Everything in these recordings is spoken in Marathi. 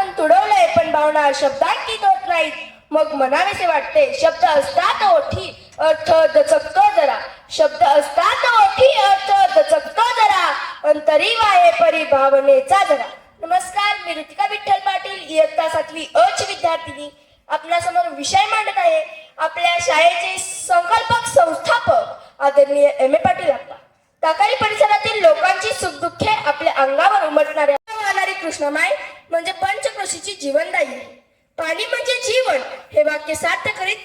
मन तुडवलंय पण भावना शब्दांकित होत नाहीत. मग म्हणावेसे वाटते शब्द असतात ओठी अर्थ दचकतो जरा. शब्द असतात ओठी अर्थ दचकतो जरा. अंतरी वाहे परी भावनेचा जरा. नमस्कार, मी ऋतिका विठ्ठल पाटील, इयत्ता 7वी अ ची विद्यार्थिनी. आपल्यासमोर विषय मांडत आहे आपल्या शाळेचे संकल्पक संस्थापक आदरणीय M.A. पाटील अप्पा. टाकारी परिसरातील लोकांची सुखदुःखे आपल्या अंगावर उमटणाऱ्या वाहणारी कृष्णामाई म्हणजे पंचक्रोशीची जीवनदायी आहे. पाणी म्हणजे जीवन हे वाक्य सार्थ करीत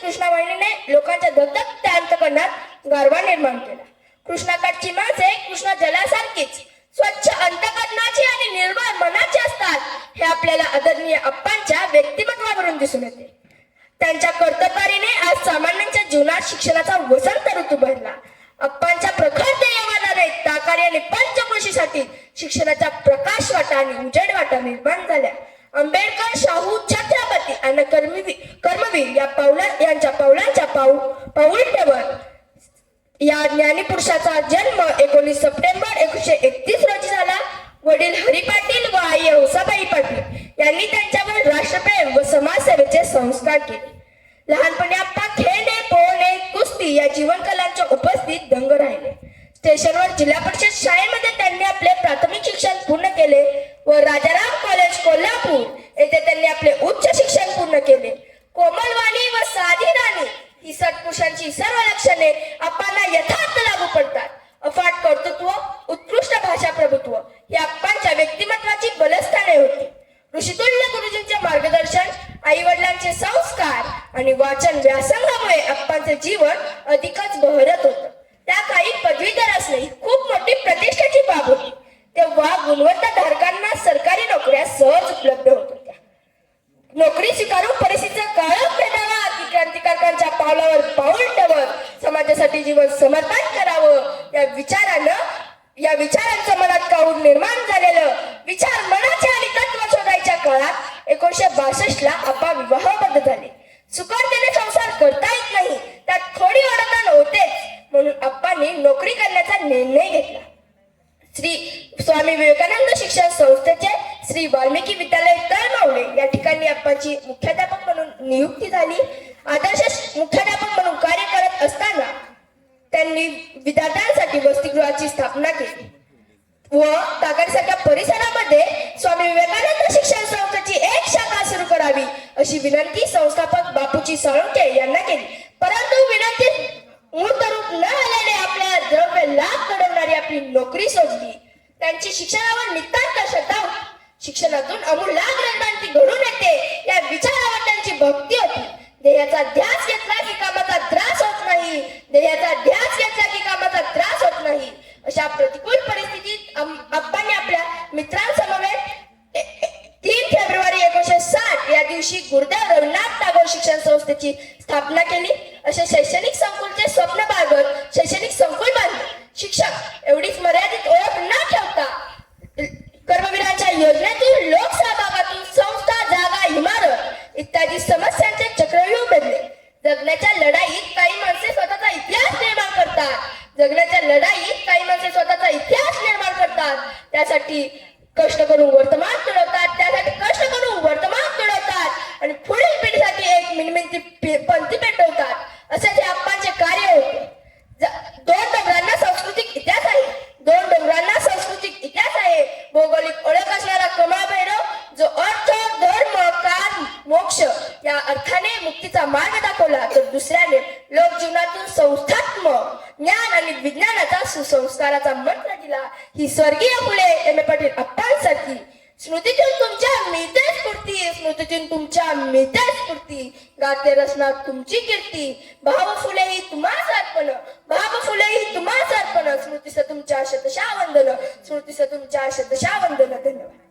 कृष्णाबाईने लोकांच्या धगधगत्या अंतःकरणात गारवा निर्माण केला. कृष्णाकाठची माणसे कृष्णा जलासारखीच स्वच्छ अंतःकरणाची आणि निर्मळ मनाची असतात हे आपल्याला आदरणीय अप्पांच्या व्यक्तिमत्वावरून दिसून येते. त्यांच्या कर्तृत्वाने आज सामान्यांच्या जीवनात शिक्षणाचा वसंत ऋतू भरला. अप्पांच्या प्रखर ध्येयाने टाकारी आणि पंचक्रोशीसाठी शिक्षणाच्या प्रकाश वाटा आणि उजेड वाटा निर्माण झाल्या. आंबेडकर, शाहू, छत्रपती आणि कर्मवीर यांच्या पावलांच्या पाऊलटेवर या ज्ञानीपुरुषाचा जन्म 19 सप्टेंबर 1931 रोजी झाला. वडील हरी पाटील व आई हौसाबाई पाटील यांनी त्यांच्यावर राष्ट्रप्रेम व समाजसेवेचे संस्कार केले. लहानपणी अप्पा खेळणे, पोहणे, कुस्ती या जीवनकलांच्या उपस्थित दंग राहिले. स्टेशनवर जिल्हा परिषद शाळेमध्ये त्यांनी आपले प्राथमिक शिक्षण पूर्ण केले व राजाराम कॉलेज कोल्हापूर येथे त्यांनी आपले उच्च शिक्षण पूर्ण केले. कोमलवाणी व साधी राणी ही सत्पुरुषांची सर्व लक्षणे अप्पांना यथार्थ लागू पडतात. अफाट कर्तृत्व, उत्कृष्ट भाषा प्रभुत्व ही अप्पांच्या व्यक्तिमत्वाची बलस्थाने होती. ऋषितुल्य गुरुजींचे मार्गदर्शन, आई वडिलांचे संस्कार आणि वाचन व्यासंगामुळे अप्पांचे जीवन अधिकच बहरत होतं. त्या काही पदवीधर असणे ही खूप मोठी प्रतिष्ठेची बाब होती. तेव्हा गुणवत्ताधारकांना सरकारी नोकऱ्या सहज उपलब्ध होत होत्या. नोकरी स्वीकारून परिस्थितीचा काळोख पेटावा, क्रांतिकारकांच्या पावलावर पाऊल ठेवत समाजासाठी जीवन समर्पण करावं या विचारांचं मनात काढून निर्माण झालेलं विचार मनाचे आणि तत्व शोधायच्या काळात 1962 ला अप्पा विवाहबद्ध झाले. सुखार्थीने संसार करता येत नाही, त्यात थोडी अडचण होतेच, म्हणून अप्पांनी नोकरी करण्याचा निर्णय घेतला. श्री स्वामी विवेकानंद शिक्षण संस्थेचे श्री वाल्मिकी विद्यालय तळमावळे या ठिकाणी अप्पांची मुख्याध्यापक म्हणून नियुक्ती झाली. आदर्श मुख्याध्यापक म्हणून कार्य करत असताना त्यांनी विद्यार्थ्यांसाठी वसतिगृहाची स्थापना केली व टाकारीसारख्या परिसरामध्ये स्वामी विवेकानंद शिक्षण संस्थेची एक शाखा सुरू करावी अशी विनंती संस्थापक बापूजी साळुंखे यांना केली. परंतु विनंतीत मूर्तरूप न आल्याने आपल्या द्रव्य लाभ घडवणारी आपली नोकरी सोडली. त्यांची शिक्षणावर नितांत श्रद्धा होती. शिक्षणातून अमूलाग्र क्रांती घडून येते या विचारावर त्यांची भक्ती होती. देहाचा ध्यास घेतला की कामाचा त्रास होत नाही, देहाचा ध्यास घेतला की कामाचा त्रास होत नाही. अशा प्रतिकूल परिस्थितीत अप्पांनी आपल्या मित्रांसमवेत 3 फेब्रुवारी 1960 या दिवशी गुरुदेव रवींद्रनाथ टागोर शिक्षण संस्थेची स्थापना केली. असे शैक्षणिक संकुलचे स्वप्न बाळगत शैक्षणिक संकुल बांधले. शिक्षक एवढीच मर्यादित ओळख न ठेवता कर्मवीरांच्या योजनेतून, लोकसहभागातून संस्था, जागा, इमारत इत्यादी समस्यांचे चक्रव्यूह बदले. जगण्याच्या लढाईत काही माणसे स्वतःचा इतिहास निर्माण करतात. त्यासाठी कष्ट करून वर्तमान तुडवतात आणि पुढील पिढीसाठी एक मिणमिणती पंथी पेटवतात. असे ते अप्पांचे कार्य होते. 2 डोंगरांना सांस्कृतिक इतिहास आहे. भौगोलिक ओळख असणारा कमळ भैरव जो अर्थ, धर्म, काल, मोक्ष या अर्थाने मुक्तीचा मार्ग दाखवला, तर दुसऱ्याने लोकजीवनातून संस्थात्मक ज्ञान आणि विज्ञानाचा सुसंस्काराचा मंत्र दिला. ही स्वर्गीय फुले M.A. पाटील अप्पांसारखी स्मृतीतून तुमच्या मिळते स्फूर्ती गाते रचना तुमची कीर्ती. भाव फुले ही तुम्हास अर्पण स्मृतीस तुमच्या शतशा वंदन. धन्यवाद.